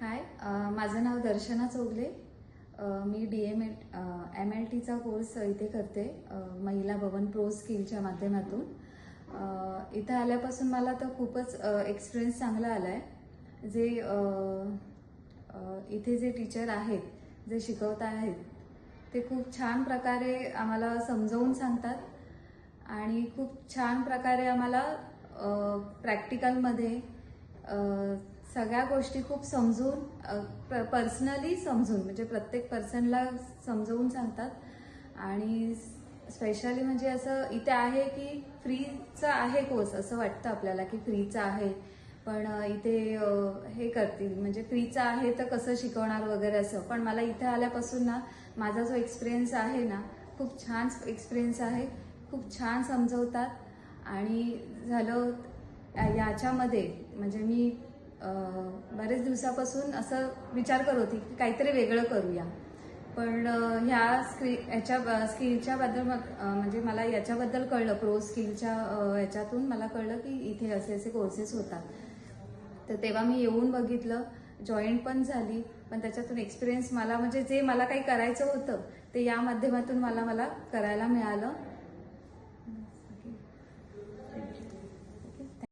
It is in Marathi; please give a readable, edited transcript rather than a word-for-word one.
हाय, माझं नाव दर्शना चौगले. मी MLTचा कोर्स इथे करते, महिला भवन प्रो स्किलच्या माध्यमातून. इथे आल्यापासून मला तर खूपच एक्सपिरियन्स चांगला आला आहे. जे इथे जे टीचर आहेत, जे शिकवत आहेत, ते खूप छान प्रकारे आम्हाला समजावून सांगतात आणि खूप छान प्रकारे आम्हाला प्रॅक्टिकलमध्ये सगळ्या गोष्टी खूप समजून पर्सनली समजून म्हणजे प्रत्येक पर्सनला समजवून सांगतात. आणि स्पेशली म्हणजे असं इथे आहे की फ्रीचा आहे कोर्स, असं वाटतं आपल्याला की फ्रीचा आहे, पण इथे हे करतील म्हणजे फ्रीचा आहे तर कसं शिकवणार वगैरे असं. पण मला इथे आल्यापासून ना माझा जो एक्सपिरियन्स आहे ना, खूप छान एक्सपिरियन्स आहे. खूप छान समजवतात. आणि झालं याच्यामध्ये म्हणजे मी बरेच दिवसापासून असं विचार करत होती की काहीतरी वेगळं करूया. पण ह्या स्किलच्या बद्दल म्हणजे मला याच्याबद्दल कळलं, प्रो स्किलच्या याच्यातून मला कळलं की इथे असे कोर्सेस होतात. तर तेव्हा मी येऊन बघितलं, जॉईन पण झाली. पण त्याच्यातून एक्सपिरियन्स मला म्हणजे जे मला काही करायचं होतं ते या माध्यमातून मला करायला मिळालं.